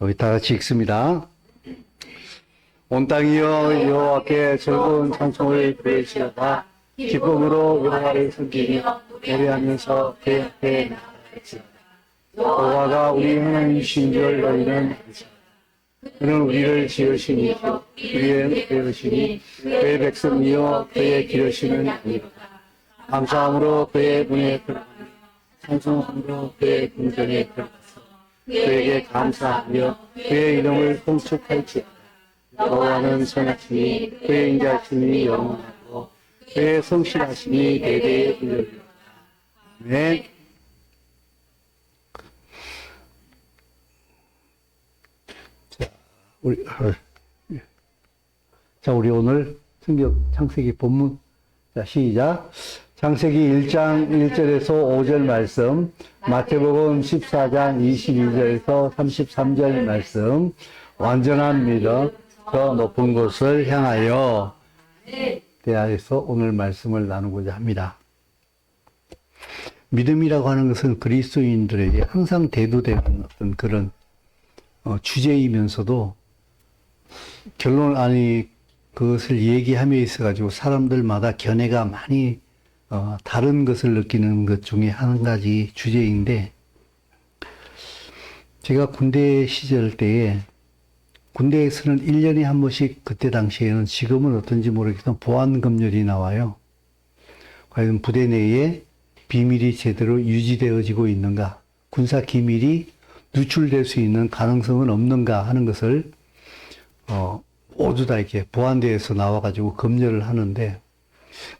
우리 다 같이 읽습니다. 온 땅이여 여호와께 즐거운 찬송을 부르시어다. 기쁨으로 여호와를 섬기며 노래하면서 그의 앞에 나아갈지어다. 여호와가 우리 하나님이신 줄 너희는 알지어다. 그는 우리를 지으신 이시요 우리의 되으시니 그의 백성이여 그의 기르시는 양이로다. 감사함으로 그의 문에 들어가며 찬송함으로 그의 궁전에 들어가서 그에게 감사하며 그의 이름을 송축할지어다. 여호와는 선하시니 그의 인자하심이 영원하고 그의 성실하심이 대대에 이르리로다. 아멘. 우리 오늘 성경 창세기 본문, 자, 시작. 창세기 1장 1절에서 5절 말씀, 마태복음 14장 22절에서 33절 말씀, 완전한 믿음, 더 높은 곳을 향하여 대하여서 오늘 말씀을 나누고자 합니다. 믿음이라고 하는 것은 그리스도인들에게 항상 대두되는 어떤 그런 주제이면서도 결론 그것을 얘기함에 있어가지고 사람들마다 견해가 많이 다른 것을 느끼는 것 중에 한 가지 주제인데, 제가 군대 시절 때에 군대에서는 1년에 한 번씩, 그때 당시에는, 지금은 어떤지 모르겠지만 보안검열이 나와요. 과연 부대 내에 비밀이 제대로 유지되어지고 있는가, 군사 기밀이 누출될 수 있는 가능성은 없는가 하는 것을 모두 다 이렇게 보안대에서 나와가지고 검열을 하는데,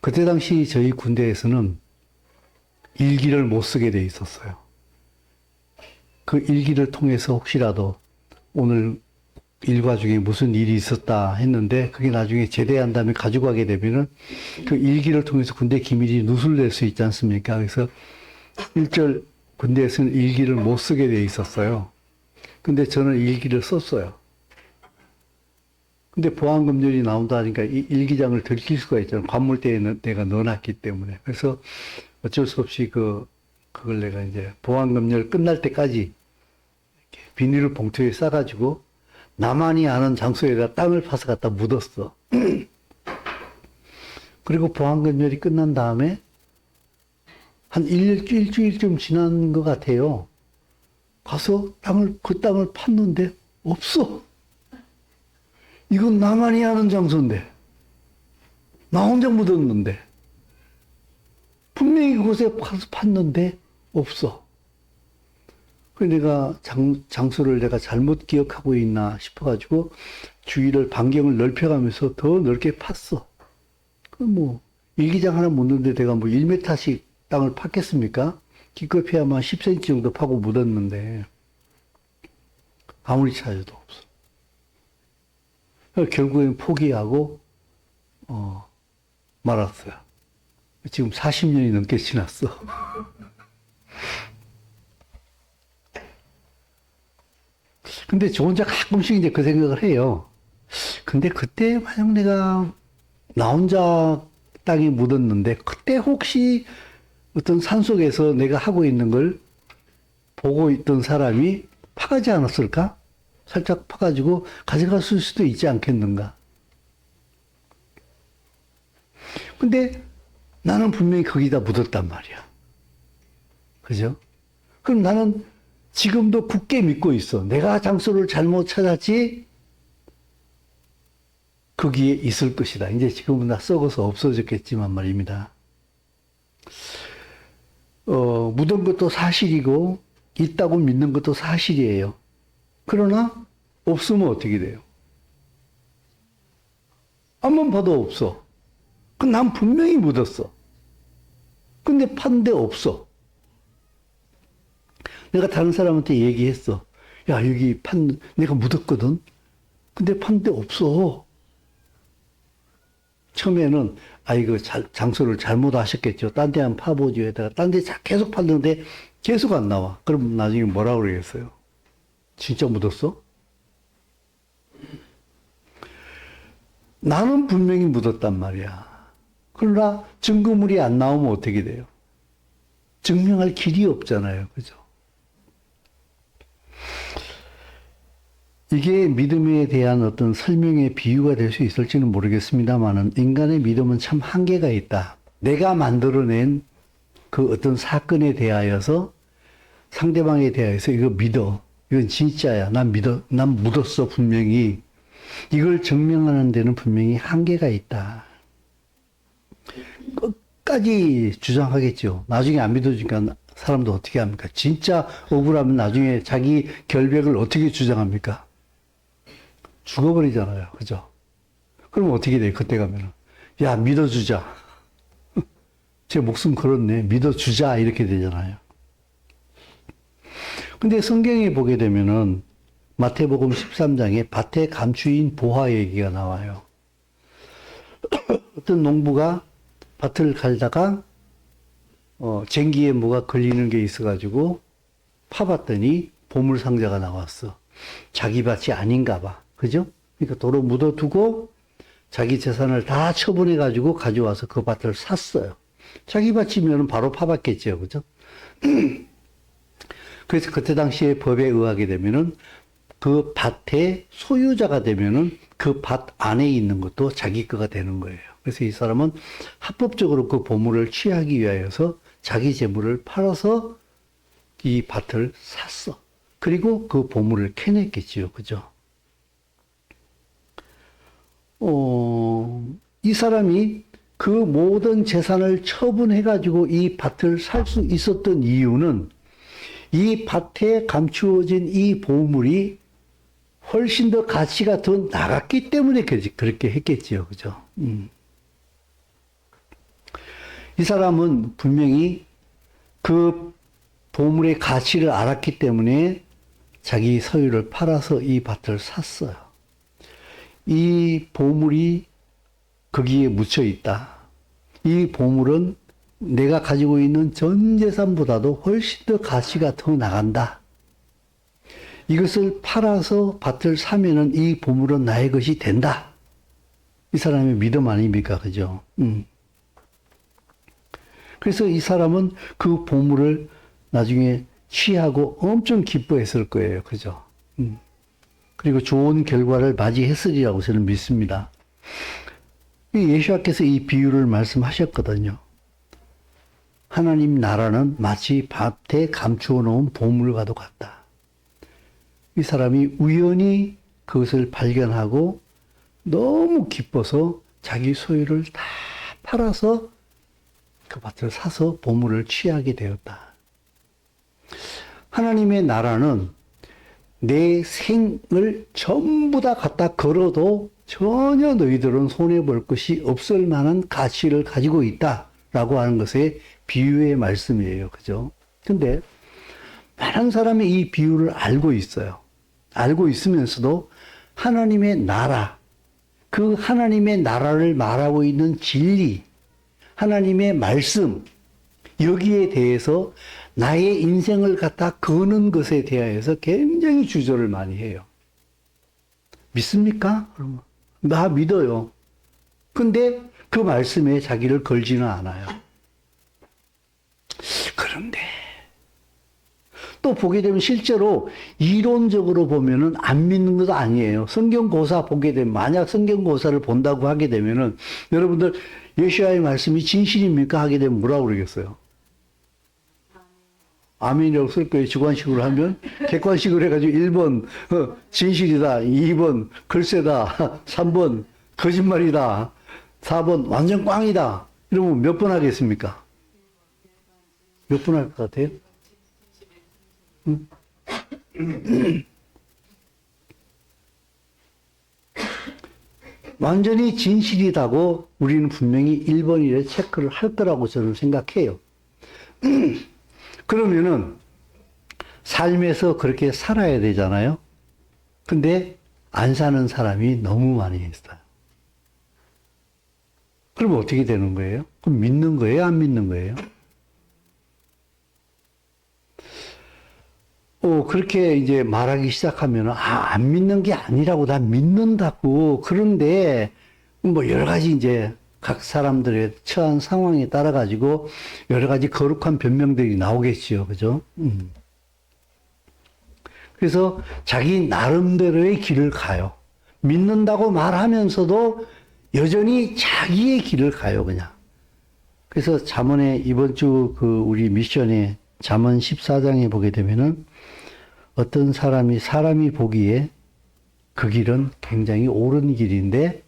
그때 당시 저희 군대에서는 일기를 못 쓰게 돼 있었어요. 그 일기를 통해서 혹시라도 오늘 일과 중에 무슨 일이 있었다 했는데 그게 나중에 제대한 다음에 가지고 가게 되면은 그 일기를 통해서 군대 기밀이 누설될 수 있지 않습니까? 그래서 일절 군대에서는 일기를 못 쓰게 돼 있었어요. 근데 저는 일기를 썼어요. 근데 보안검열이 나온다니까 이 일기장을 들킬 수가 있잖아요. 관물대에 내가 넣어놨기 때문에. 그래서 어쩔 수 없이 그걸 내가 이제 보안검열 끝날 때까지 이렇게 비닐 봉투에 싸가지고 나만이 아는 장소에다 땅을 파서 갖다 묻었어. 그리고 보안검열이 끝난 다음에 한 일주일쯤 지난 것 같아요. 가서 그 땅을 팠는데 없어. 이건 나만이 아는 장소인데, 나 혼자 묻었는데, 분명히 그곳에 가서 팠는데 없어. 그래서 내가 장소를 내가 잘못 기억하고 있나 싶어가지고 주위를 반경을 넓혀가면서 더 넓게 팠어. 그럼 일기장 하나 묻는데 내가 1m씩 땅을 팠겠습니까? 기껏해야만 10cm 정도 파고 묻었는데 아무리 찾아도 없어. 결국엔 포기하고 말았어요. 지금 40년이 넘게 지났어. 근데 저 혼자 가끔씩 이제 그 생각을 해요. 근데 그때 만약 내가 나 혼자 땅에 묻었는데 그때 혹시 어떤 산속에서 내가 하고 있는 걸 보고 있던 사람이 파가지 않았을까? 살짝 파가지고 가져갔을 수도 있지 않겠는가? 근데 나는 분명히 거기다 묻었단 말이야. 그죠? 그럼 나는 지금도 굳게 믿고 있어. 내가 장소를 잘못 찾았지? 거기에 있을 것이다. 이제 지금은 다 썩어서 없어졌겠지만 말입니다. 묻은 것도 사실이고, 있다고 믿는 것도 사실이에요. 그러나, 없으면 어떻게 돼요? 한번 봐도 없어. 난 분명히 묻었어. 근데 팠는데 없어. 내가 다른 사람한테 얘기했어. 야, 여기 내가 묻었거든? 근데 팠는데 없어. 처음에는, 이거 장소를 잘못 하셨겠죠. 딴 데 한번 파보죠. 에다가 딴 데 계속 팠는데 계속 안 나와. 그럼 나중에 뭐라 그러겠어요? 진짜 묻었어? 나는 분명히 묻었단 말이야. 그러나 증거물이 안 나오면 어떻게 돼요? 증명할 길이 없잖아요. 그죠? 이게 믿음에 대한 어떤 설명의 비유가 될 수 있을지는 모르겠습니다만은 인간의 믿음은 참 한계가 있다. 내가 만들어낸 그 어떤 사건에 대하여서 상대방에 대하여서 이거 믿어. 이건 진짜야. 난 믿어. 난 묻었어, 분명히. 이걸 증명하는 데는 분명히 한계가 있다. 끝까지 주장하겠죠. 나중에 안 믿어주니까 사람도 어떻게 합니까? 진짜 억울하면 나중에 자기 결백을 어떻게 주장합니까? 죽어버리잖아요. 그죠? 그럼 어떻게 돼? 그때 가면은. 야, 믿어주자. 제 목숨 걸었네. 믿어주자. 이렇게 되잖아요. 근데 성경에 보게 되면은 마태복음 13장에 밭에 감추인 보화 얘기가 나와요. 어떤 농부가 밭을 갈다가 쟁기에 뭐가 걸리는 게 있어가지고 파봤더니 보물상자가 나왔어. 자기 밭이 아닌가 봐. 그죠? 그러니까 도로 묻어두고 자기 재산을 다 처분해가지고 가져와서 그 밭을 샀어요. 자기 밭이면 바로 파봤겠죠. 그죠? 그래서 그때 당시에 법에 의하게 되면은 그 밭의 소유자가 되면은 그 밭 안에 있는 것도 자기 거가 되는 거예요. 그래서 이 사람은 합법적으로 그 보물을 취하기 위하여서 자기 재물을 팔아서 이 밭을 샀어. 그리고 그 보물을 캐냈겠지요. 그죠? 이 사람이 그 모든 재산을 처분해가지고 이 밭을 살 수 있었던 이유는 이 밭에 감추어진 이 보물이 훨씬 더 가치가 더 나갔기 때문에 그렇게 했겠지요. 그죠? 이 사람은 분명히 그 보물의 가치를 알았기 때문에 자기 소유를 팔아서 이 밭을 샀어요. 이 보물이 거기에 묻혀 있다. 이 보물은 내가 가지고 있는 전 재산보다도 훨씬 더 가치가 더 나간다. 이것을 팔아서 밭을 사면은 이 보물은 나의 것이 된다. 이 사람의 믿음 아닙니까? 그죠? 그래서 이 사람은 그 보물을 나중에 취하고 엄청 기뻐했을 거예요. 그죠? 그리고 좋은 결과를 맞이했으리라고 저는 믿습니다. 예수님께서 이 비유를 말씀하셨거든요. 하나님 나라는 마치 밭에 감추어 놓은 보물과도 같다. 이 사람이 우연히 그것을 발견하고 너무 기뻐서 자기 소유를 다 팔아서 그 밭을 사서 보물을 취하게 되었다. 하나님의 나라는 내 생을 전부 다 갖다 걸어도 전혀 너희들은 손해볼 것이 없을 만한 가치를 가지고 있다라고 하는 것의 비유의 말씀이에요. 그죠? 근데 많은 사람이 이 비유를 알고 있어요. 알고 있으면서도 하나님의 나라, 그 하나님의 나라를 말하고 있는 진리, 하나님의 말씀, 여기에 대해서 나의 인생을 갖다 거는 것에 대하여서 굉장히 주저를 많이 해요. 믿습니까? 그러면 나 믿어요. 근데 그 말씀에 자기를 걸지는 않아요. 그런데 또 보게 되면 실제로 이론적으로 보면은 안 믿는 것도 아니에요. 성경고사 보게 되면, 만약 성경고사를 본다고 하게 되면은 여러분들 예수야의 말씀이 진실입니까? 하게 되면 뭐라고 그러겠어요? 아멘이라고 쓸 거예요. 주관식으로 하면. 객관식으로 해가지고 1번 진실이다, 2번 글쎄다, 3번 거짓말이다, 4번 완전 꽝이다. 이러면 몇 번 하겠습니까? 몇 번 할 것 같아요? 완전히 진실이다고 우리는 분명히 1번이래 체크를 할 거라고 저는 생각해요. 그러면은 삶에서 그렇게 살아야 되잖아요. 근데 안 사는 사람이 너무 많이 있어요. 그럼 어떻게 되는 거예요? 그럼 믿는 거예요? 안 믿는 거예요? 그렇게 이제 말하기 시작하면, 안 믿는 게 아니라고, 난 믿는다고. 그런데, 뭐, 여러 가지 이제, 각 사람들의 처한 상황에 따라가지고, 여러 가지 거룩한 변명들이 나오겠지요. 그죠? 그래서 자기 나름대로의 길을 가요. 믿는다고 말하면서도 여전히 자기의 길을 가요, 그냥. 그래서 잠언에 이번 주 우리 미션에 잠언 14장에 보게 되면은 어떤 사람이 보기에 그 길은 굉장히 옳은 길인데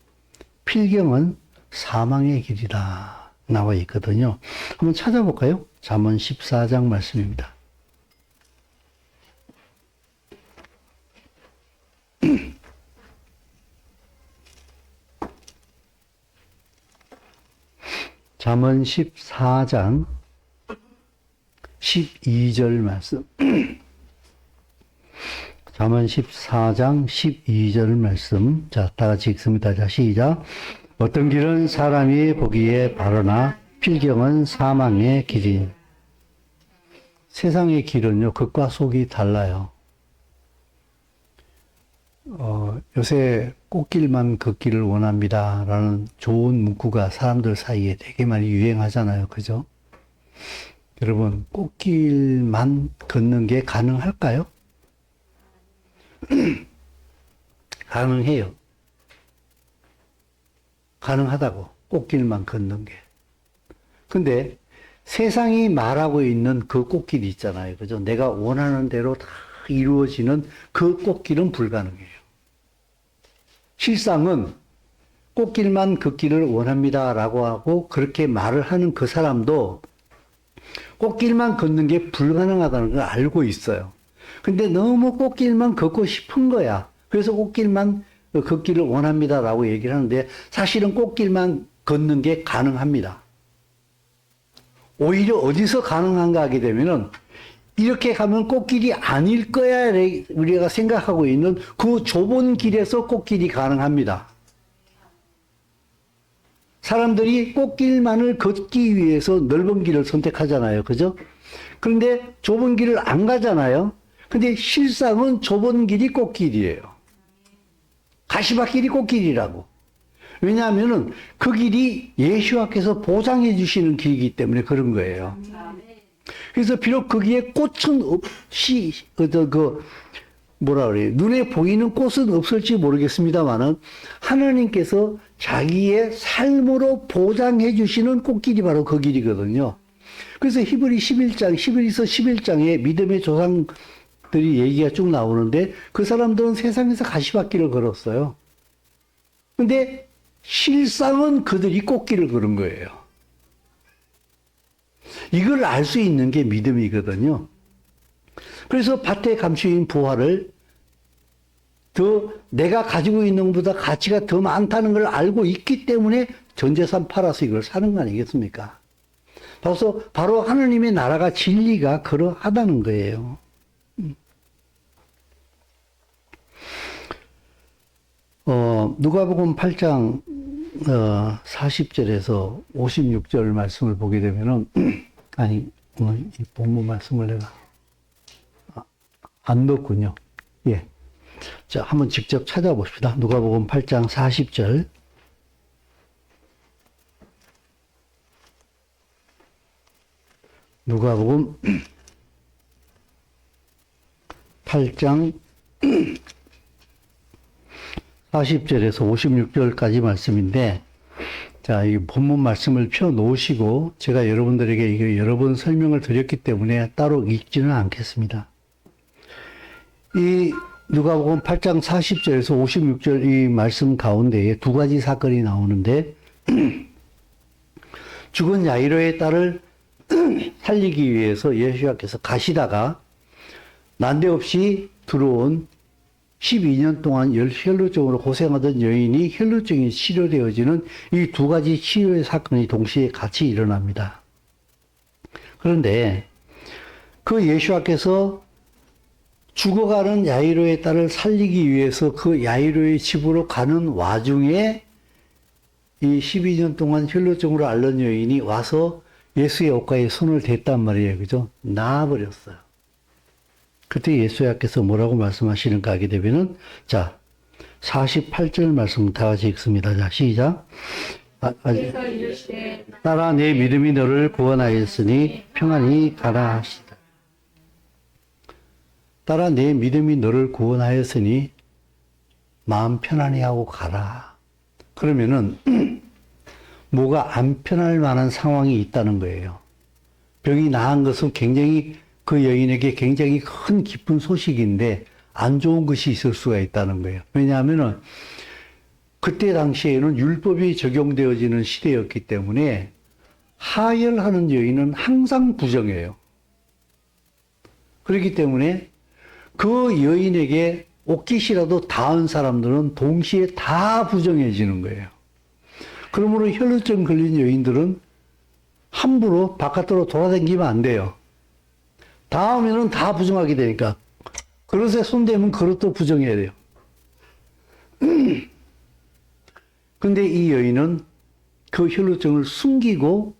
필경은 사망의 길이다 나와 있거든요. 한번 찾아볼까요? 잠언 14장 말씀입니다. 잠언 14장 12절 말씀. 잠언 14장 12절 말씀. 자, 다 같이 읽습니다. 자, 시작. 어떤 길은 사람이 보기에 바르나 필경은 사망의 길이. 세상의 길은요, 겉과 속이 달라요. 요새 꽃길만 걷기를 원합니다. 라는 좋은 문구가 사람들 사이에 되게 많이 유행하잖아요. 그죠? 여러분, 꽃길만 걷는 게 가능할까요? 가능해요. 가능하다고. 꽃길만 걷는 게. 근데 세상이 말하고 있는 그 꽃길이 있잖아요. 그죠? 내가 원하는 대로 다 이루어지는 그 꽃길은 불가능해요. 실상은 꽃길만 걷기를 원합니다 라고 하고 그렇게 말을 하는 그 사람도 꽃길만 걷는 게 불가능하다는 걸 알고 있어요. 근데 너무 꽃길만 걷고 싶은 거야. 그래서 꽃길만 걷기를 원합니다 라고 얘기를 하는데 사실은 꽃길만 걷는 게 가능합니다. 오히려 어디서 가능한가 하게 되면은 이렇게 가면 꽃길이 아닐 거야 우리가 생각하고 있는 그 좁은 길에서 꽃길이 가능합니다. 사람들이 꽃길만을 걷기 위해서 넓은 길을 선택하잖아요. 그죠? 그런데 좁은 길을 안 가잖아요. 근데 실상은 좁은 길이 꽃길이에요. 가시밭길이 꽃길이라고. 왜냐하면은 그 길이 예수님께서 보장해 주시는 길이기 때문에 그런 거예요. 그래서 비록 거기에 꽃은 없이 뭐라 그래요? 눈에 보이는 꽃은 없을지 모르겠습니다만은 하나님께서 자기의 삶으로 보장해 주시는 꽃길이 바로 그 길이거든요. 그래서 히브리서 11장에 믿음의 조상들이 얘기가 쭉 나오는데 그 사람들은 세상에서 가시밭길을 걸었어요. 근데 실상은 그들이 꽃길을 걸은 거예요. 이걸 알 수 있는 게 믿음이거든요. 그래서 밭의 감추인 부활을 내가 가지고 있는 것보다 가치가 더 많다는 걸 알고 있기 때문에 전 재산 팔아서 이걸 사는 거 아니겠습니까? 바로 하나님의 나라가 진리가 그러하다는 거예요. 누가복음 8장 40절에서 56절 말씀을 보게 되면은 아니 오늘 이 본문 말씀을 내가 안 넣었군요. 예. 자, 한번 직접 찾아봅시다. 누가복음 8장 40절. 누가복음 8장 40절에서 56절까지 말씀인데, 자, 이 본문 말씀을 펴 놓으시고, 제가 여러분들에게 이거 여러 번 설명을 드렸기 때문에 따로 읽지는 않겠습니다. 이 누가복음 8장 40절에서 56절 이 말씀 가운데에 두 가지 사건이 나오는데, 죽은 야이로의 딸을 살리기 위해서 예수님께서 가시다가 난데없이 들어온 12년 동안 혈루증으로 고생하던 여인이 혈루증이 치료되어지는 이 두 가지 치료의 사건이 동시에 같이 일어납니다. 그런데 그 예수님께서 죽어가는 야이로의 딸을 살리기 위해서 그 야이로의 집으로 가는 와중에 이 12년 동안 혈루증으로 앓는 여인이 와서 예수의 옷가에 손을 댔단 말이에요. 그죠? 나아버렸어요. 그때 예수님께서 뭐라고 말씀하시는가 하게 되면은, 자, 48절 말씀 다 같이 읽습니다. 자, 시작. 딸아, 내 믿음이 너를 구원하였으니 평안히 가라 하시다. 따라 내 믿음이 너를 구원하였으니 마음 편안히 하고 가라. 그러면은 뭐가 안 편할 만한 상황이 있다는 거예요. 병이 나은 것은 굉장히 그 여인에게 굉장히 큰 기쁜 소식인데 안 좋은 것이 있을 수가 있다는 거예요. 왜냐하면은 그때 당시에는 율법이 적용되어지는 시대였기 때문에 하혈하는 여인은 항상 부정해요. 그렇기 때문에 그 여인에게 옷깃이라도 닿은 사람들은 동시에 다 부정해지는 거예요. 그러므로 혈루증 걸린 여인들은 함부로 바깥으로 돌아다니면 안 돼요. 다음에는 다 부정하게 되니까. 그릇에 손대면 그릇도 부정해야 돼요. 근데 이 여인은 그 혈루증을 숨기고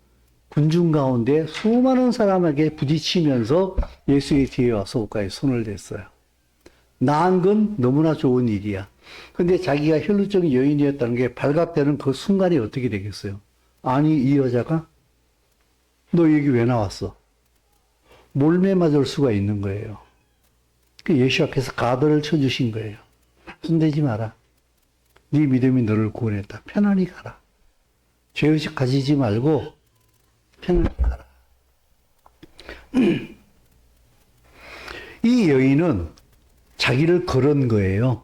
군중 가운데 수많은 사람에게 부딪히면서 예수의 뒤에 와서 옷가에 손을 댔어요. 나은 건 너무나 좋은 일이야. 근데 자기가 혈루증 여인이었다는 게 발각되는 그 순간이 어떻게 되겠어요? 아니, 이 여자가 너 여기 왜 나왔어? 몰매 맞을 수가 있는 거예요. 그 예수 앞에서 가드를 쳐주신 거예요. 손대지 마라. 네 믿음이 너를 구원했다. 편안히 가라. 죄의식 가지지 말고 편안히 가라. 이 여인은 자기를 걸은 거예요.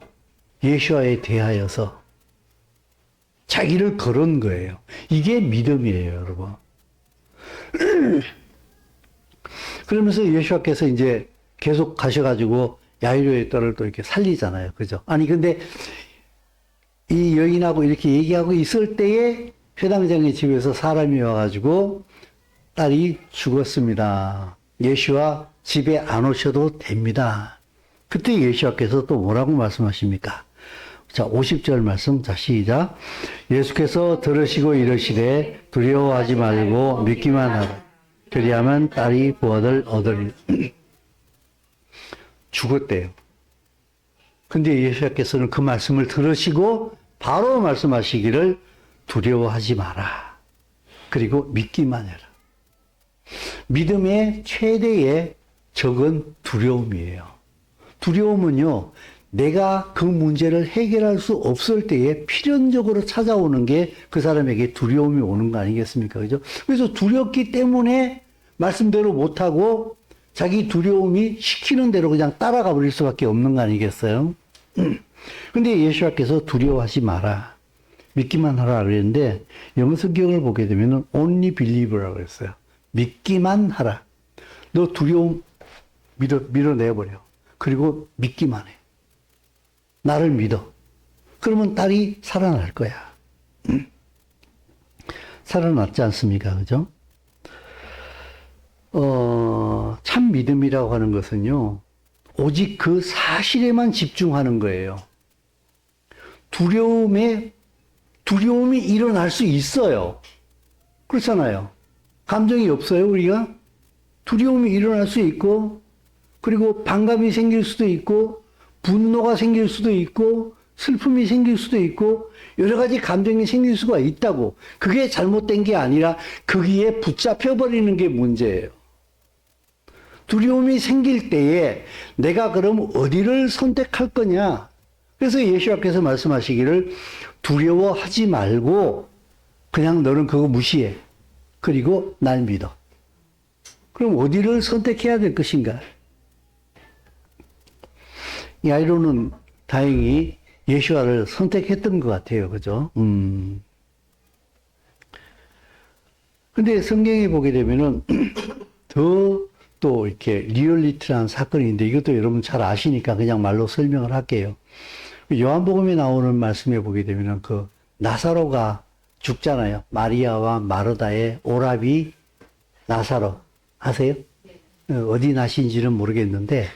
예수와에 대하여서 자기를 걸은 거예요. 이게 믿음이에요, 여러분. 그러면서 예수와께서 이제 계속 가셔가지고 야이로의 딸을 또 이렇게 살리잖아요. 그죠? 아니, 근데 이 여인하고 이렇게 얘기하고 있을 때에 회당장의 집에서 사람이 와가지고 딸이 죽었습니다. 예수와 집에 안 오셔도 됩니다. 그때 예수께서 또 뭐라고 말씀하십니까? 자, 50절 말씀, 자, 시작. 예수께서 들으시고 이르시되 두려워하지 말고 믿기만 하라. 그리하면 딸이 부활을 얻으리라. 죽었대요. 근데 예수께서는 그 말씀을 들으시고 바로 말씀하시기를 두려워하지 마라. 그리고 믿기만 해라. 믿음의 최대의 적은 두려움이에요. 두려움은요, 내가 그 문제를 해결할 수 없을 때에 필연적으로 찾아오는 게 그 사람에게 두려움이 오는 거 아니겠습니까? 그죠? 그래서 두렵기 때문에 말씀대로 못하고 자기 두려움이 시키는 대로 그냥 따라가 버릴 수밖에 없는 거 아니겠어요? 근데 예수님께서 두려워하지 마라. 믿기만 하라 그랬는데 영어 성경을 보게 되면 only believe라고 했어요. 믿기만 하라. 너 두려움 밀어내버려. 그리고 믿기만 해. 나를 믿어. 그러면 딸이 살아날 거야. 살아났지 않습니까? 그죠? 참 믿음이라고 하는 것은요, 오직 그 사실에만 집중하는 거예요. 두려움이 일어날 수 있어요. 그렇잖아요. 감정이 없어요, 우리가? 두려움이 일어날 수 있고, 그리고 반감이 생길 수도 있고, 분노가 생길 수도 있고, 슬픔이 생길 수도 있고, 여러 가지 감정이 생길 수가 있다고. 그게 잘못된 게 아니라 거기에 붙잡혀버리는 게 문제예요. 두려움이 생길 때에 내가 그럼 어디를 선택할 거냐? 그래서 예수님께서 말씀하시기를 두려워하지 말고 그냥 너는 그거 무시해. 그리고 날 믿어. 그럼 어디를 선택해야 될 것인가? 야이로는 다행히 예수와를 선택했던 것 같아요. 그죠? 근데 성경에 보게 되면은 더 또 이렇게 리얼리티라는 사건인데 이것도 여러분 잘 아시니까 그냥 말로 설명을 할게요. 요한복음에 나오는 말씀에 보게 되면은 그 나사로가 죽잖아요. 마리아와 마르다의 오라비 나사로 아세요? 어디 나신지는 모르겠는데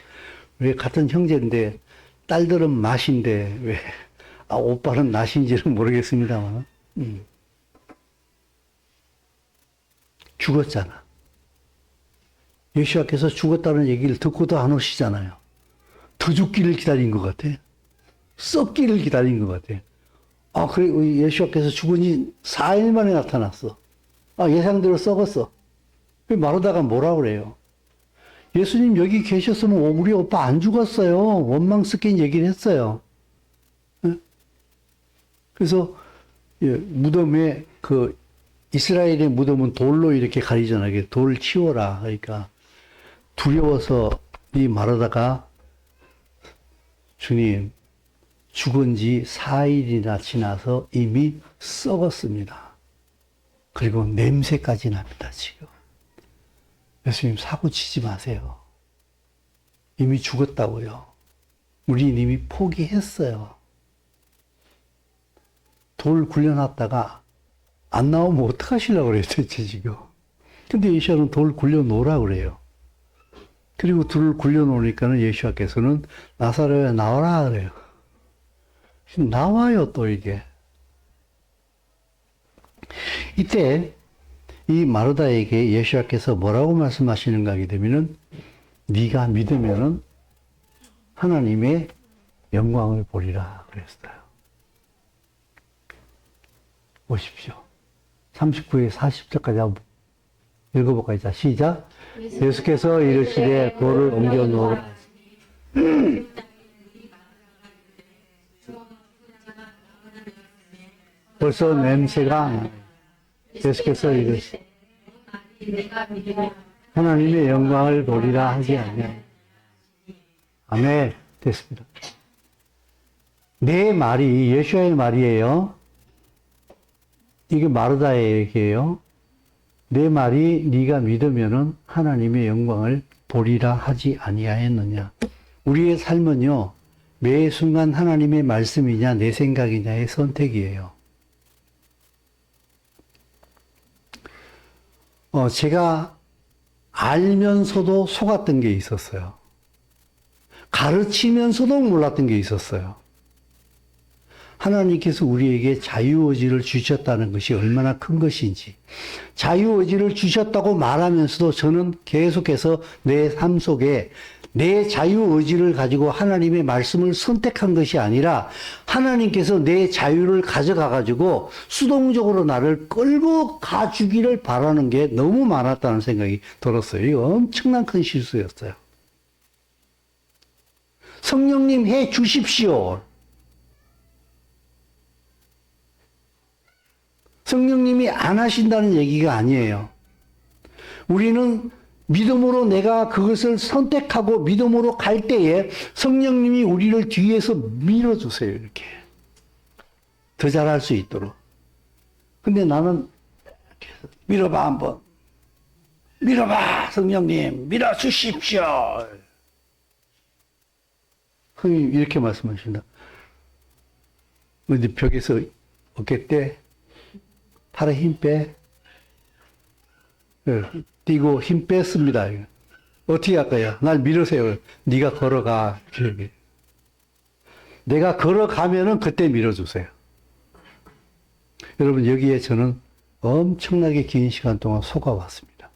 왜 같은 형제인데 딸들은 마신데 왜 오빠는 나신지는 모르겠습니다만 죽었잖아. 예수님께서 죽었다는 얘기를 듣고도 안 오시잖아요. 더 죽기를 기다린 것 같아. 썩기를 기다린 것 같아. 아, 그래, 예수님께서 죽은 지 4일 만에 나타났어. 아, 예상대로 썩었어. 마르다가 뭐라 그래요? 예수님 여기 계셨으면 우리 오빠 안 죽었어요. 원망 섞인 얘기를 했어요. 예? 그래서 예, 무덤에 이스라엘의 무덤은 돌로 이렇게 가리잖아요. 돌 치워라. 그러니까 두려워서 이 말하다가 주님 죽은 지 4일이나 지나서 이미 썩었습니다. 그리고 냄새까지 납니다, 지금. 예수님 사고 치지 마세요. 이미 죽었다고요. 우린 이미 포기했어요. 돌 굴려놨다가 안 나오면 어떡하시려고 그래요, 대체 지금. 근데 예수님은 돌 굴려놓으라 그래요. 그리고 돌을 굴려놓으니까는 예수님께서는 나사로야 나와라 그래요. 나와요, 또 이게. 이때 이 마르다에게 예수님께서 뭐라고 말씀하시는가 하게 되면은 네가 믿으면은 하나님의 영광을 보리라 그랬어요. 보십시오. 39에 40절까지 한번 읽어볼까요? 자, 시작. 예수께서 이르시되 돌을 옮겨 놓으라. 벌써 냄새가 나요. 예수께서 이르시되 하나님의 영광을 보리라 하지 않냐. 아멘. 됐습니다. 내 말이 예수의 말이에요. 이게 마르다의 얘기예요. 내 말이 네가 믿으면은 하나님의 영광을 보리라 하지 아니하였느냐. 우리의 삶은요, 매 순간 하나님의 말씀이냐 내 생각이냐의 선택이에요. 제가 알면서도 속았던 게 있었어요. 가르치면서도 몰랐던 게 있었어요. 하나님께서 우리에게 자유의지를 주셨다는 것이 얼마나 큰 것인지, 자유의지를 주셨다고 말하면서도 저는 계속해서 내 삶 속에 내 자유의지를 가지고 하나님의 말씀을 선택한 것이 아니라 하나님께서 내 자유를 가져가 가지고 수동적으로 나를 끌고 가주기를 바라는 게 너무 많았다는 생각이 들었어요. 이거 엄청난 큰 실수였어요. 성령님 해 주십시오. 성령님이 안 하신다는 얘기가 아니에요. 우리는 믿음으로 내가 그것을 선택하고 믿음으로 갈 때에 성령님이 우리를 뒤에서 밀어주세요. 이렇게. 더 잘할 수 있도록. 근데 나는 밀어봐 한번. 밀어봐 성령님 밀어주십시오. 성령님 이렇게 말씀하신다. 어디 벽에서 어깨 때 팔에 힘 빼. 뛰고 힘 뺐습니다. 어떻게 할까요? 날 밀으세요. 네가 걸어가. 내가 걸어가면은 그때 밀어주세요. 여러분 여기에 저는 엄청나게 긴 시간 동안 속아왔습니다.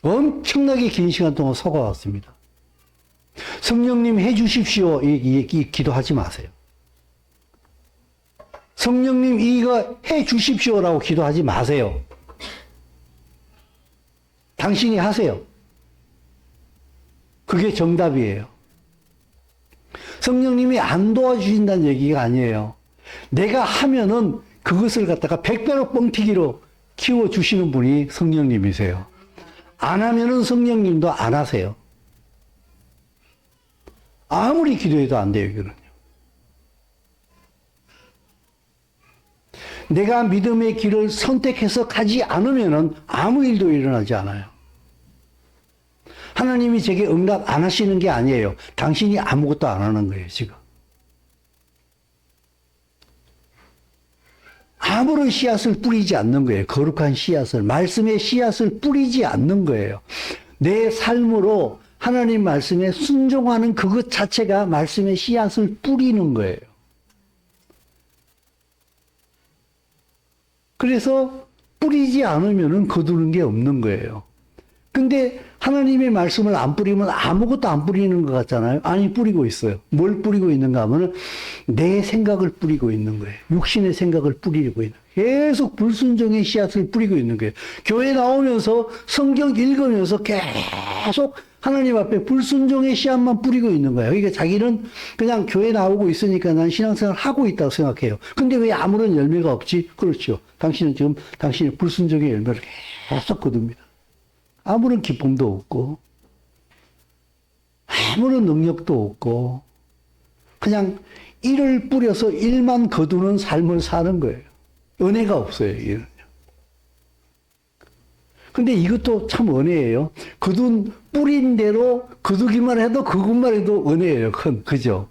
엄청나게 긴 시간 동안 속아왔습니다. 성령님 해주십시오. 이 기도하지 마세요. 성령님 이거 해 주십시오라고 기도하지 마세요. 당신이 하세요. 그게 정답이에요. 성령님이 안 도와주신다는 얘기가 아니에요. 내가 하면은 그것을 갖다가 100배로 뻥튀기로 키워주시는 분이 성령님이세요. 안 하면은 성령님도 안 하세요. 아무리 기도해도 안 돼요, 이거는요. 내가 믿음의 길을 선택해서 가지 않으면 아무 일도 일어나지 않아요. 하나님이 제게 응답 안 하시는 게 아니에요. 당신이 아무것도 안 하는 거예요, 지금. 아무런 씨앗을 뿌리지 않는 거예요. 거룩한 씨앗을, 말씀의 씨앗을 뿌리지 않는 거예요. 내 삶으로 하나님 말씀에 순종하는 그것 자체가 말씀의 씨앗을 뿌리는 거예요. 그래서 뿌리지 않으면 거두는 게 없는 거예요. 근데 하나님의 말씀을 안 뿌리면 아무것도 안 뿌리는 것 같잖아요. 아니, 뿌리고 있어요. 뭘 뿌리고 있는가 하면 내 생각을 뿌리고 있는 거예요. 육신의 생각을 뿌리고 있는 거예요. 계속 불순종의 씨앗을 뿌리고 있는 거예요. 교회 나오면서 성경 읽으면서 계속 하나님 앞에 불순종의 씨앗만 뿌리고 있는 거예요. 그러니까 자기는 그냥 교회 나오고 있으니까 난 신앙생활 하고 있다고 생각해요. 근데 왜 아무런 열매가 없지? 그렇죠. 당신은 지금 당신의 불순종의 열매를 계속 거둡니다. 아무런 기쁨도 없고, 아무런 능력도 없고, 그냥 일을 뿌려서 일만 거두는 삶을 사는 거예요. 은혜가 없어요, 이는요. 근데 이것도 참 은혜예요. 거둔 뿌린 대로 거두기만 해도 그것만 해도 은혜예요. 그죠?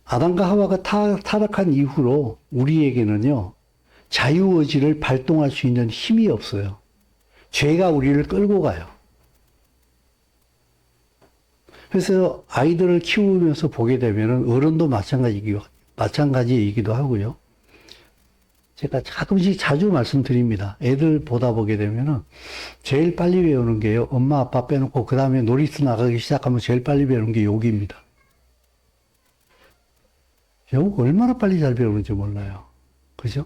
아담과 하와가 타락한 이후로 우리에게는요, 자유의지를 발동할 수 있는 힘이 없어요. 죄가 우리를 끌고 가요. 그래서 아이들을 키우면서 보게 되면은 어른도 마찬가지이기도 하고요. 제가 가끔씩 자주 말씀드립니다. 애들 보다 보게 되면은 제일 빨리 배우는 게요. 엄마 아빠 빼놓고 그 다음에 놀이터 나가기 시작하면 제일 빨리 배우는 게 욕입니다. 욕 얼마나 빨리 잘 배우는지 몰라요. 그죠?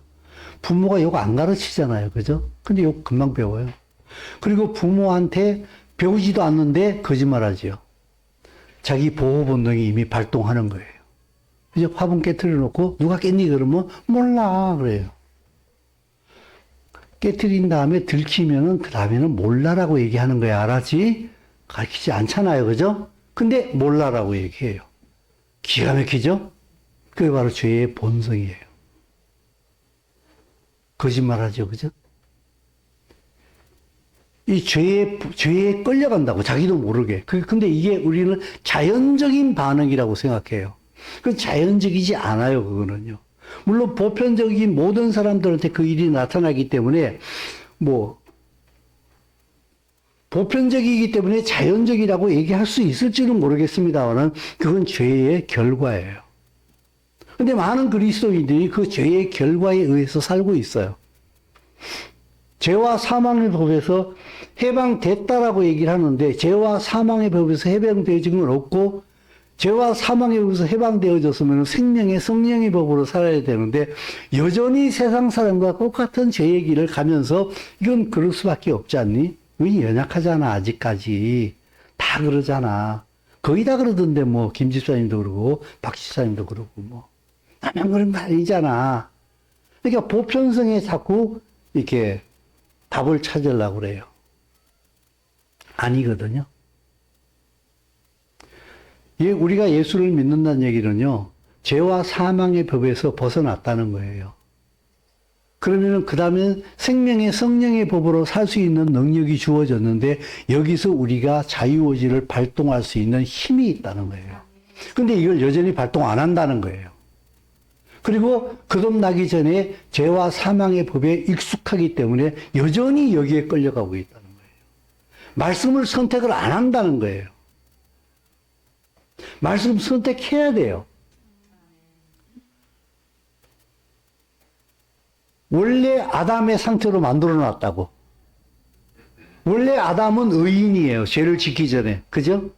부모가 욕 안 가르치잖아요. 그죠? 근데 욕 금방 배워요. 그리고 부모한테 배우지도 않는데 거짓말하지요. 자기 보호 본능이 이미 발동하는 거예요. 그죠? 화분 깨트려 놓고 누가 깼니 그러면 몰라 그래요. 깨트린 다음에 들키면은 그 다음에는 몰라라고 얘기하는 거야. 알았지? 가르치지 않잖아요. 그죠? 근데 몰라라고 얘기해요. 기가 막히죠? 그게 바로 죄의 본성이에요. 거짓말하죠. 그죠? 이 죄에 끌려간다고, 자기도 모르게. 근데 이게 우리는 자연적인 반응이라고 생각해요. 그건 자연적이지 않아요, 그거는요. 물론 보편적인 모든 사람들한테 그 일이 나타나기 때문에, 보편적이기 때문에 자연적이라고 얘기할 수 있을지는 모르겠습니다만, 그건 죄의 결과예요. 근데 많은 그리스도인들이 그 죄의 결과에 의해서 살고 있어요. 죄와 사망의 법에서 해방됐다라고 얘기를 하는데, 죄와 사망의 법에서 해방되어진 건 없고, 죄와 사망의 법에서 해방되어졌으면 생명의 성령의 법으로 살아야 되는데, 여전히 세상 사람과 똑같은 죄의 길을 가면서, 이건 그럴 수밖에 없지 않니? 우리 연약하잖아, 아직까지. 다 그러잖아. 거의 다 그러던데, 김 집사님도 그러고, 박 집사님도 그러고, 나만 그런 거 아니잖아. 그러니까 보편성에 자꾸 이렇게 답을 찾으려고 그래요. 아니거든요. 우리가 예수를 믿는다는 얘기는요, 죄와 사망의 법에서 벗어났다는 거예요. 그러면은 그 다음에 생명의 성령의 법으로 살 수 있는 능력이 주어졌는데, 여기서 우리가 자유의지를 발동할 수 있는 힘이 있다는 거예요. 근데 이걸 여전히 발동 안 한다는 거예요. 그리고 거듭나기 전에 죄와 사망의 법에 익숙하기 때문에 여전히 여기에 끌려가고 있다는 거예요. 말씀을 선택을 안 한다는 거예요. 말씀 선택해야 돼요. 원래 아담의 상태로 만들어 놨다고. 원래 아담은 의인이에요. 죄를 짓기 전에. 그죠?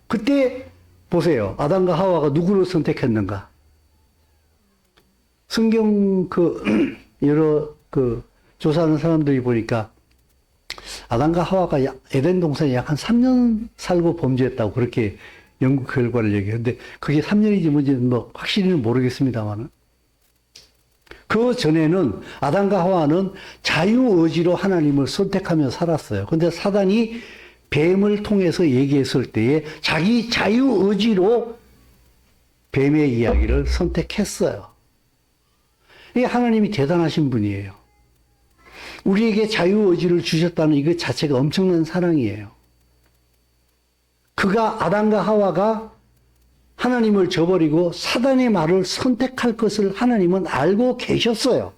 그때 보세요. 아담과 하와가 누구를 선택했는가? 성경 여러 조사하는 사람들이 보니까 아담과 하와가 에덴 동산에 약 한 3년 살고 범죄했다고 그렇게 연구 결과를 얘기하는데, 그게 3년이지 뭔지 확실히는 모르겠습니다만은, 그 전에는 아담과 하와는 자유의지로 하나님을 선택하며 살았어요. 근데 사단이 뱀을 통해서 얘기했을 때에 자기 자유의지로 뱀의 이야기를 선택했어요. 이게 하나님이 대단하신 분이에요. 우리에게 자유의지를 주셨다는 이것 자체가 엄청난 사랑이에요. 그가 아담과 하와가 하나님을 저버리고 사단의 말을 선택할 것을 하나님은 알고 계셨어요.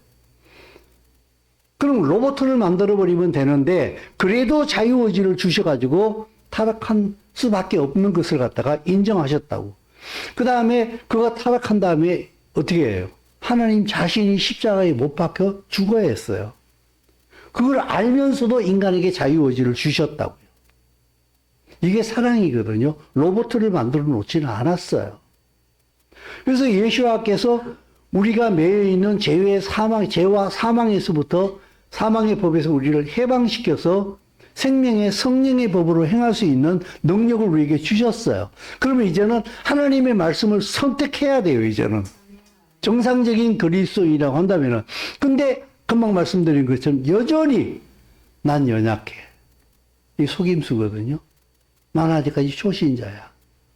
그럼 로봇을 만들어버리면 되는데, 그래도 자유의지를 주셔가지고 타락한 수밖에 없는 것을 갖다가 인정하셨다고. 그 다음에 그가 타락한 다음에 어떻게 해요? 하나님 자신이 십자가에 못 박혀 죽어야 했어요. 그걸 알면서도 인간에게 자유의지를 주셨다고요. 이게 사랑이거든요. 로봇을 만들어 놓지는 않았어요. 그래서 예수와께서 우리가 매여 있는 죄와 사망에서부터 사망의 법에서 우리를 해방시켜서 생명의 성령의 법으로 행할 수 있는 능력을 우리에게 주셨어요. 그러면 이제는 하나님의 말씀을 선택해야 돼요, 이제는. 정상적인 그리스도인이라고 한다면은. 근데 금방 말씀드린 것처럼 여전히 난 연약해. 이 속임수거든요. 난 아직까지 초신자야.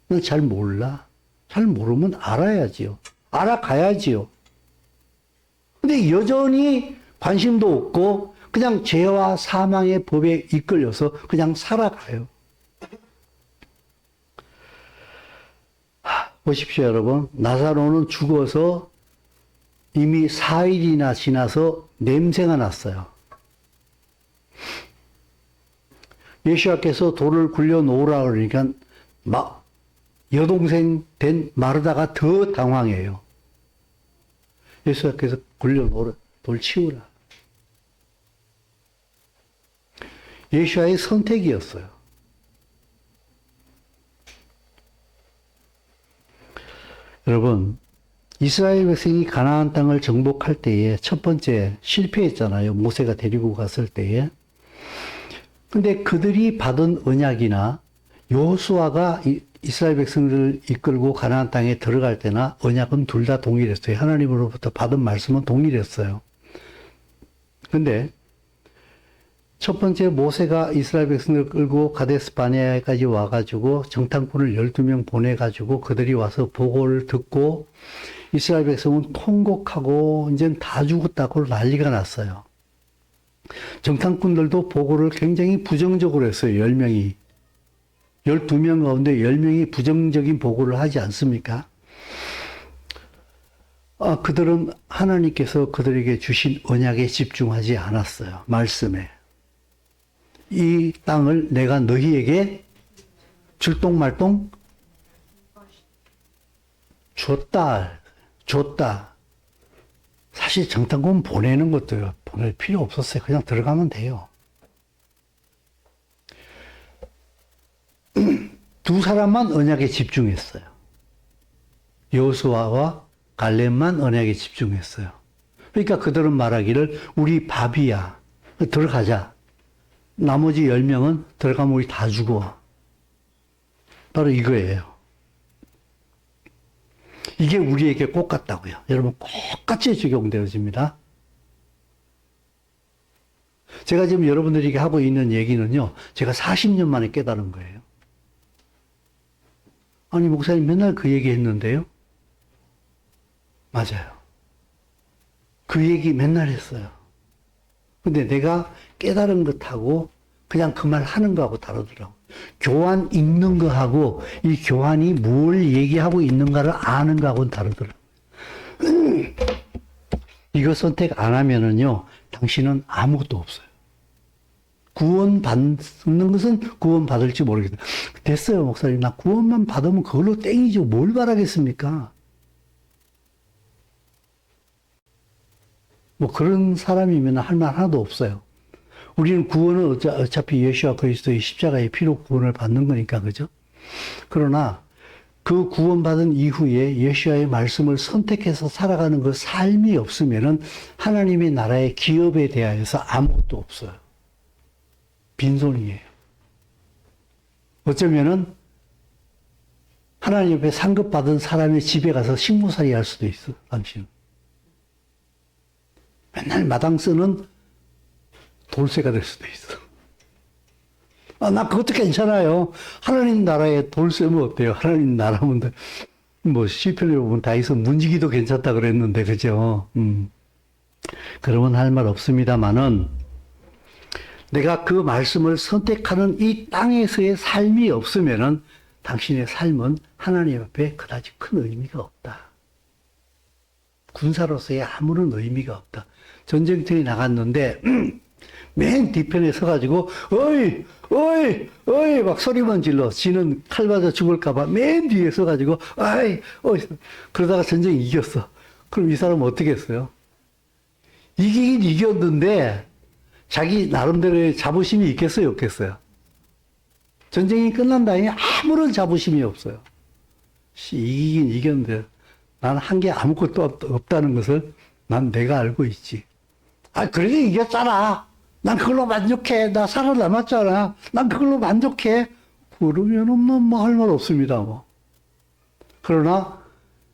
난 잘 몰라. 잘 모르면 알아야지요. 알아가야지요. 근데 여전히 관심도 없고 그냥 죄와 사망의 법에 이끌려서 그냥 살아가요. 보십시오, 여러분. 나사로는 죽어서 이미 4일이나 지나서 냄새가 났어요. 예수님께서 돌을 굴려 놓으라 그러니까 여동생 된 마르다가 더 당황해요. 예수님께서 굴려 놓으라, 돌 치우라. 예수와의 선택이었어요. 여러분, 이스라엘 백성이 가나안 땅을 정복할 때에 첫 번째 실패했잖아요. 모세가 데리고 갔을 때에. 근데 그들이 받은 언약이나 여호수아가 이스라엘 백성들을 이끌고 가나안 땅에 들어갈 때나 언약은 둘 다 동일했어요. 하나님으로부터 받은 말씀은 동일했어요. 근데 첫 번째 모세가 이스라엘 백성들을 끌고 가데스 바네아까지 와가지고 정탐꾼을 12명 보내가지고 그들이 와서 보고를 듣고 이스라엘 백성은 통곡하고 이제 다 죽었다고 난리가 났어요. 정탐꾼들도 보고를 굉장히 부정적으로 했어요. 10명이. 12명 가운데 10명이 부정적인 보고를 하지 않습니까? 그들은 하나님께서 그들에게 주신 언약에 집중하지 않았어요. 말씀에. 이 땅을 내가 너희에게 줄똥말똥 줬다. 사실 정탐꾼 보내는 것도 보낼 필요 없었어요. 그냥 들어가면 돼요. 두 사람만 언약에 집중했어요. 여호수아와 갈렙만 언약에 집중했어요. 그러니까 그들은 말하기를 우리 밥이야. 들어가자. 나머지 10명은 들어가면 우리 다 죽어. 바로 이거예요. 이게 우리에게 꼭 같다고요. 여러분 똑같이 적용되어집니다. 제가 지금 여러분들에게 하고 있는 얘기는요. 제가 40년 만에 깨달은 거예요. 아니 목사님 맨날 그 얘기 했는데요. 맞아요. 그 얘기 맨날 했어요. 근데 내가 깨달은 것하고 그냥 그 말 하는 거하고 다르더라고. 교환 읽는 거하고 이 교환이 뭘 얘기하고 있는가를 아는 거하고는 다르더라고. 이거 선택 안 하면은요, 당신은 아무것도 없어요. 구원 받는 것은 구원 받을지 모르겠다. 됐어요, 목사님. 나 구원만 받으면 그걸로 땡이죠. 뭘 바라겠습니까? 뭐 그런 사람이면 할 말 하나도 없어요. 우리는 구원은 어차피 예수와 그리스도의 십자가의 피로 구원을 받는 거니까, 그죠? 그러나 그 구원받은 이후에 예수와의 말씀을 선택해서 살아가는 그 삶이 없으면은 하나님의 나라의 기업에 대하여서 아무것도 없어요. 빈손이에요. 어쩌면은 하나님 앞에 상급받은 사람의 집에 가서 식모살이 할 수도 있어, 당신은. 맨날 마당 쓰는 돌쇠가 될 수도 있어. 나 그것도 괜찮아요. 하나님 나라에 돌쇠면 어때요? 하나님 나라면, 뭐, 시편에 보면 다윗은 문지기도 괜찮다 그랬는데, 그죠? 그러면 할 말 없습니다만은, 내가 그 말씀을 선택하는 이 땅에서의 삶이 없으면은, 당신의 삶은 하나님 앞에 그다지 큰 의미가 없다. 군사로서의 아무런 의미가 없다. 전쟁터에 나갔는데, 맨 뒤편에 서가지고, 어이, 막 소리만 질러. 지는 칼 맞아 죽을까봐 맨 뒤에 서가지고, 그러다가 전쟁 이겼어. 그럼 이 사람은 어떻게 했어요? 이기긴 이겼는데, 자기 나름대로의 자부심이 있겠어요, 없겠어요? 전쟁이 끝난 다음에 아무런 자부심이 없어요. 이기긴 이겼는데 나는 한 게 아무것도 없다는 것을 난 내가 알고 있지. 아, 그래도 이겼잖아. 난 그걸로 만족해. 나 살아남았잖아. 난 그걸로 만족해. 그러면은 뭐 할 말 없습니다, 뭐. 그러나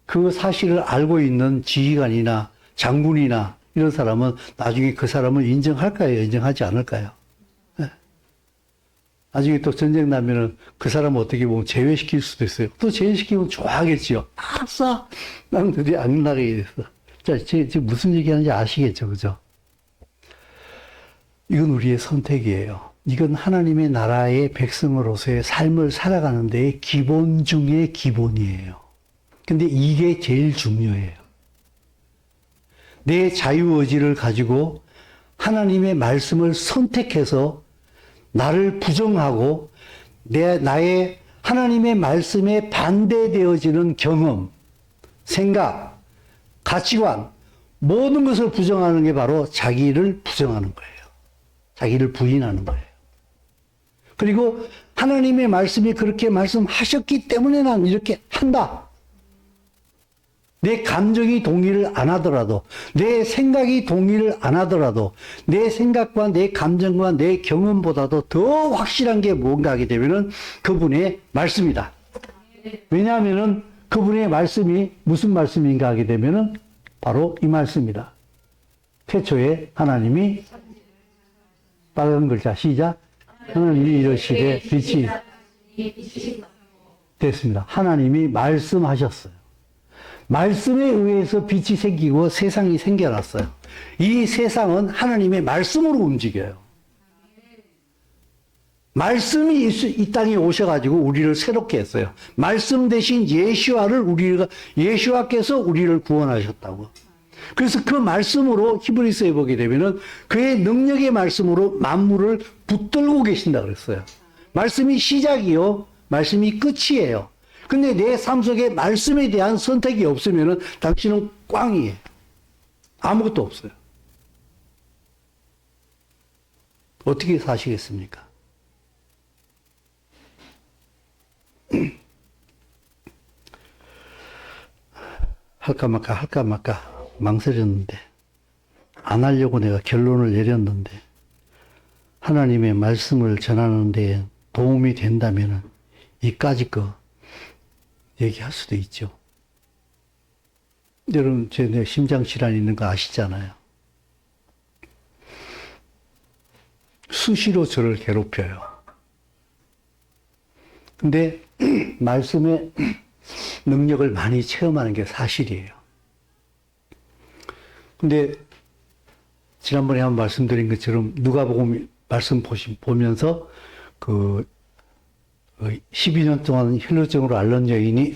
그 사실을 알고 있는 지휘관이나 장군이나 이런 사람은 나중에 그 사람을 인정할까요? 인정하지 않을까요? 네. 나중에 또 전쟁 나면은 그 사람을 어떻게 보면 제외시킬 수도 있어요. 또 제외시키면 좋아하겠지요. 아싸! 나는 드디어 안 나가게 됐어. 자, 지금 무슨 얘기하는지 아시겠죠? 그죠? 이건 우리의 선택이에요. 이건 하나님의 나라의 백성으로서의 삶을 살아가는 데의 기본 중의 기본이에요. 근데 이게 제일 중요해요. 내 자유의지를 가지고 하나님의 말씀을 선택해서 나를 부정하고 나의 하나님의 말씀에 반대되어지는 경험, 생각, 가치관, 모든 것을 부정하는 게 바로 자기를 부정하는 거예요. 자기를 부인하는 거예요. 그리고 하나님의 말씀이 그렇게 말씀하셨기 때문에 난 이렇게 한다. 내 감정이 동의를 안 하더라도, 내 생각이 동의를 안 하더라도, 내 생각과 내 감정과 내 경험보다도 더 확실한 게 뭔가 하게 되면은 그분의 말씀이다. 왜냐하면은 그분의 말씀이 무슨 말씀인가 하게 되면은 바로 이 말씀이다. 태초에 하나님이 빨간 글자 시작. 하나님이 이러시되 빛이 됐습니다. 하나님이 말씀하셨어요. 말씀에 의해서 빛이 생기고 세상이 생겨났어요. 이 세상은 하나님의 말씀으로 움직여요. 말씀이 이 땅에 오셔가지고 우리를 새롭게 했어요. 말씀 대신 예수와께서 우리를 구원하셨다고. 그래서 그 말씀으로 히브리서에 보게 되면은 그의 능력의 말씀으로 만물을 붙들고 계신다 그랬어요. 말씀이 시작이요. 말씀이 끝이에요. 근데 내 삶 속에 말씀에 대한 선택이 없으면은 당신은 꽝이에요. 아무것도 없어요. 어떻게 사시겠습니까? 할까 말까 망설였는데, 안 하려고 내가 결론을 내렸는데, 하나님의 말씀을 전하는 데 도움이 된다면은 이까짓 거 얘기할 수도 있죠. 여러분, 내 심장질환 있는 거 아시잖아요. 수시로 저를 괴롭혀요. 근데 말씀의 능력을 많이 체험하는 게 사실이에요. 근데 지난번에 한번 말씀드린 것처럼 누가복음 말씀 보면서 그 12년 동안 혈루증으로 앓는 여인이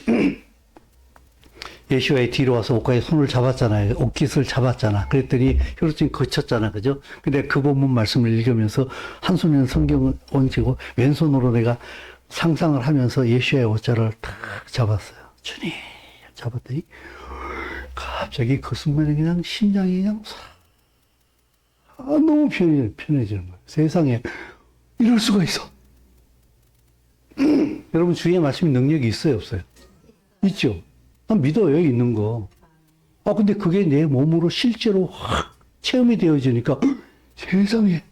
예수와의 뒤로 와서 옷가에 손을 잡았잖아요. 옷깃을 잡았잖아. 그랬더니 혈루증이 그쳤잖아. 그죠? 근데 그 본문 말씀을 읽으면서 한 손에는 성경을 얹고 왼손으로 내가 상상을 하면서 예수의 옷자를 탁 잡았어요. 주님 잡았더니 갑자기 그 순간에 그냥 심장이 그냥 너무 편해지는 거예요. 세상에 이럴 수가 있어. 여러분 주의 말씀이 능력이 있어요, 없어요? 있죠. 난 믿어요, 있는 거. 근데 그게 내 몸으로 실제로 확 체험이 되어지니까 세상에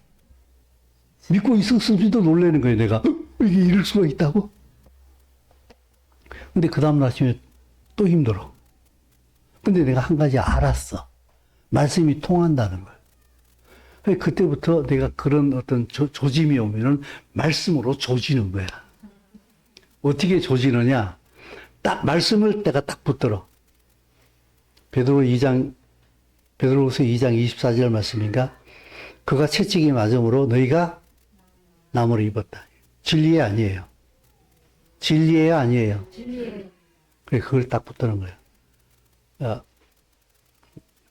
믿고 있었음지도 놀라는 거예요, 내가. 이게 이럴 수가 있다고? 근데 그 다음 아침에 또 힘들어. 근데 내가 한 가지 알았어. 말씀이 통한다는 걸. 그때부터 내가 그런 어떤 조짐이 오면은 말씀으로 조지는 거야. 어떻게 조지느냐? 딱 말씀을 내가 딱 붙들어. 베드로서 2장 24절 말씀인가? 그가 채찍이 맞음으로 너희가 나무를 입었다. 진리에 아니에요. 진리에 아니에요. 그래, 그걸 딱 붙드는 거예요. 야,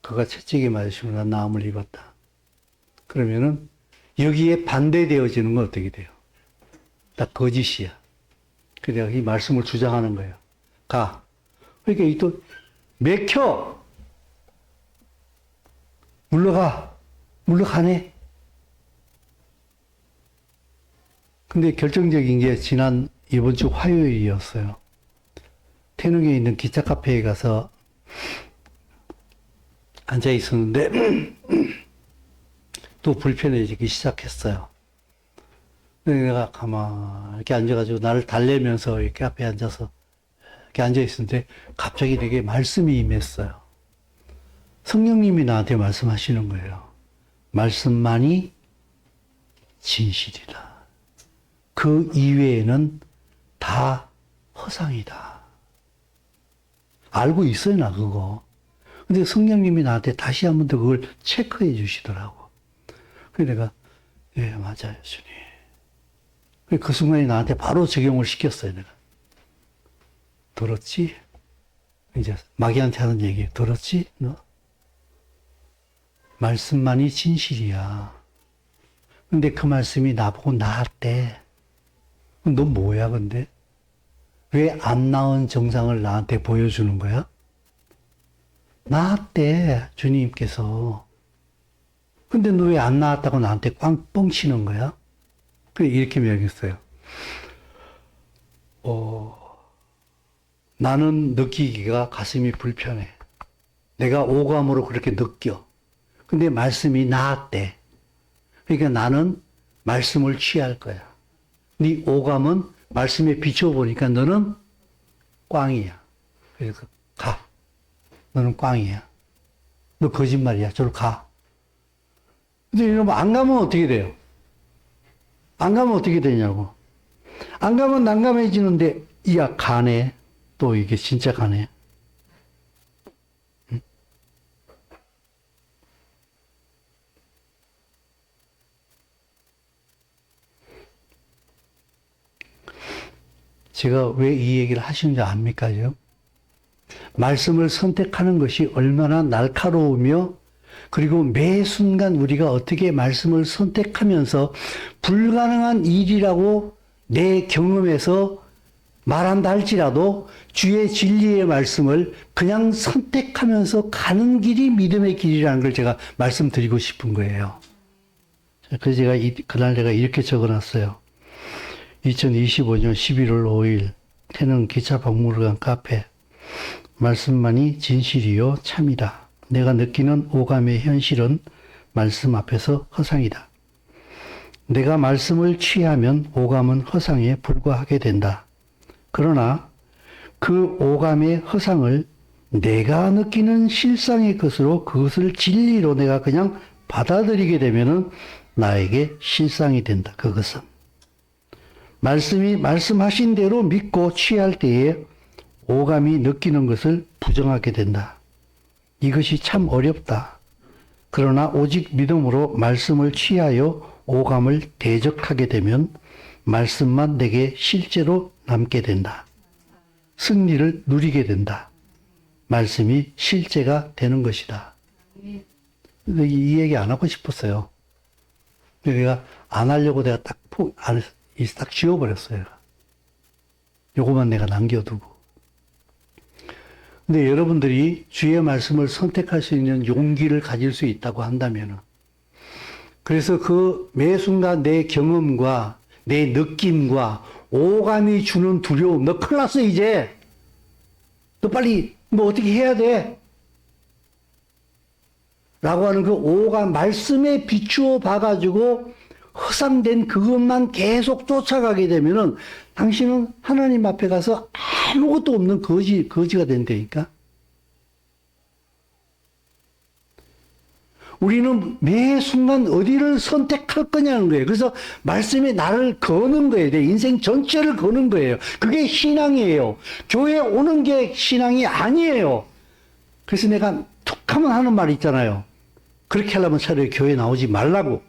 그가 채찍이 맞으시면 난 나무를 입었다. 그러면은 여기에 반대되어지는 건 어떻게 돼요? 딱 거짓이야. 그래야 이 말씀을 주장하는 거예요. 가. 그러니까 이 또 맥혀. 물러가네. 근데 결정적인 게 지난 이번 주 화요일이었어요. 태릉에 있는 기차 카페에 가서 앉아 있었는데 또 불편해지기 시작했어요. 근데 내가 가만히 이렇게 앉아가지고 나를 달래면서 이렇게 앞에 앉아서 이렇게 앉아 있었는데 갑자기 내게 말씀이 임했어요. 성령님이 나한테 말씀하시는 거예요. 말씀만이 진실이다. 그 이외에는 다 허상이다. 알고 있어요, 나 그거. 근데 성령님이 나한테 다시 한 번 더 그걸 체크해 주시더라고. 그래서 내가, 예, 맞아요, 주님. 그 순간에 나한테 바로 적용을 시켰어요, 내가. 들었지? 이제 마귀한테 하는 얘기, 들었지? 너? 말씀만이 진실이야. 근데 그 말씀이 나보고 나았대. 너 뭐야, 근데? 왜 안 나은 정상을 나한테 보여주는 거야? 나았대, 주님께서. 근데 너 왜 안 나았다고 나한테 꽝 치는 거야? 그래, 이렇게 명했어요. 나는 느끼기가 가슴이 불편해. 내가 오감으로 그렇게 느껴. 근데 말씀이 나았대. 그러니까 나는 말씀을 취할 거야. 네 오감은 말씀에 비춰보니까 너는 꽝이야. 그래서 가. 너는 꽝이야. 너 거짓말이야. 저로 가. 근데 여러분 안 가면 어떻게 돼요? 안 가면 어떻게 되냐고. 안 가면 난감해지는데 이야 가네. 또 이게 진짜 가네. 응? 제가 왜 이 얘기를 하시는지 압니까? 지금? 말씀을 선택하는 것이 얼마나 날카로우며 그리고 매 순간 우리가 어떻게 말씀을 선택하면서 불가능한 일이라고 내 경험에서 말한다 할지라도 주의 진리의 말씀을 그냥 선택하면서 가는 길이 믿음의 길이라는 걸 제가 말씀드리고 싶은 거예요. 그래서 제가 그날 내가 이렇게 적어놨어요. 2025년 11월 5일 태릉 기차박물관 카페. 말씀만이 진실이요 참이다. 내가 느끼는 오감의 현실은 말씀 앞에서 허상이다. 내가 말씀을 취하면 오감은 허상에 불과하게 된다. 그러나 그 오감의 허상을 내가 느끼는 실상의 것으로 그것을 진리로 내가 그냥 받아들이게 되면은 나에게 실상이 된다. 그것은. 말씀이 말씀하신 대로 믿고 취할 때에 오감이 느끼는 것을 부정하게 된다. 이것이 참 어렵다. 그러나 오직 믿음으로 말씀을 취하여 오감을 대적하게 되면 말씀만 내게 실제로 남게 된다. 승리를 누리게 된다. 말씀이 실제가 되는 것이다. 근데 이 얘기 안 하고 싶었어요. 내가 안 하려고 내가 딱 지워버렸어요. 요거만 내가 남겨두고. 근데 여러분들이 주의 말씀을 선택할 수 있는 용기를 가질 수 있다고 한다면, 그래서 그 매 순간 내 경험과 내 느낌과 오감이 주는 두려움, 너 큰일 났어, 이제. 너 빨리, 뭐 어떻게 해야 돼? 라고 하는 그 오감, 말씀에 비추어 봐가지고 허상된 그것만 계속 쫓아가게 되면은 당신은 하나님 앞에 가서 아무것도 없는 거지가 된다니까. 우리는 매 순간 어디를 선택할 거냐는 거예요. 그래서 말씀이 나를 거는 거예요. 내 인생 전체를 거는 거예요. 그게 신앙이에요. 교회 오는 게 신앙이 아니에요. 그래서 내가 툭 하면 하는 말이 있잖아요. 그렇게 하려면 차라리 교회 나오지 말라고.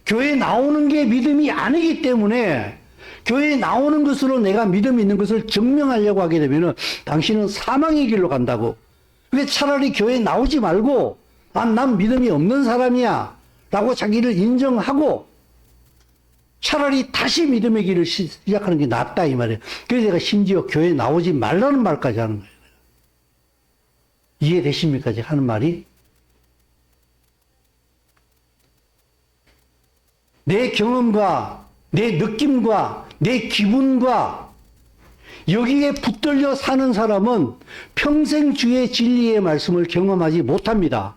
교회 나오는 게 믿음이 아니기 때문에 교회에 나오는 것으로 내가 믿음이 있는 것을 증명하려고 하게 되면 당신은 사망의 길로 간다고. 그게 차라리 교회에 나오지 말고 난 믿음이 없는 사람이야 라고 자기를 인정하고 차라리 다시 믿음의 길을 시작하는 게 낫다 이 말이에요. 그래서 내가 심지어 교회에 나오지 말라는 말까지 하는 거예요. 이해되십니까? 제가 하는 말이? 내 경험과 내 느낌과 내 기분과 여기에 붙들려 사는 사람은 평생 주의 진리의 말씀을 경험하지 못합니다.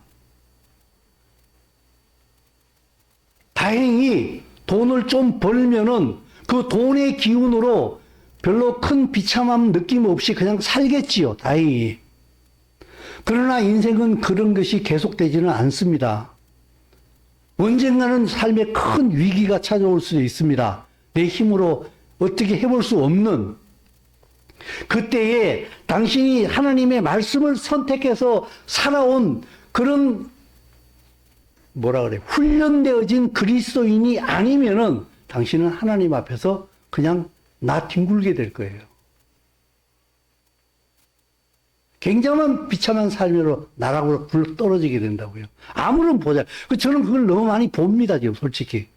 다행히 돈을 좀 벌면은 그 돈의 기운으로 별로 큰 비참함 느낌 없이 그냥 살겠지요. 다행히. 그러나 인생은 그런 것이 계속되지는 않습니다. 언젠가는 삶에 큰 위기가 찾아올 수도 있습니다. 내 힘으로 어떻게 해볼 수 없는. 그때에 당신이 하나님의 말씀을 선택해서 살아온 그런 훈련되어진 그리스도인이 아니면은 당신은 하나님 앞에서 그냥 나 뒹굴게 될 거예요. 굉장한 비참한 삶으로 나락으로 굴러 떨어지게 된다고요. 아무런 보장. 저는 그걸 너무 많이 봅니다, 지금 솔직히.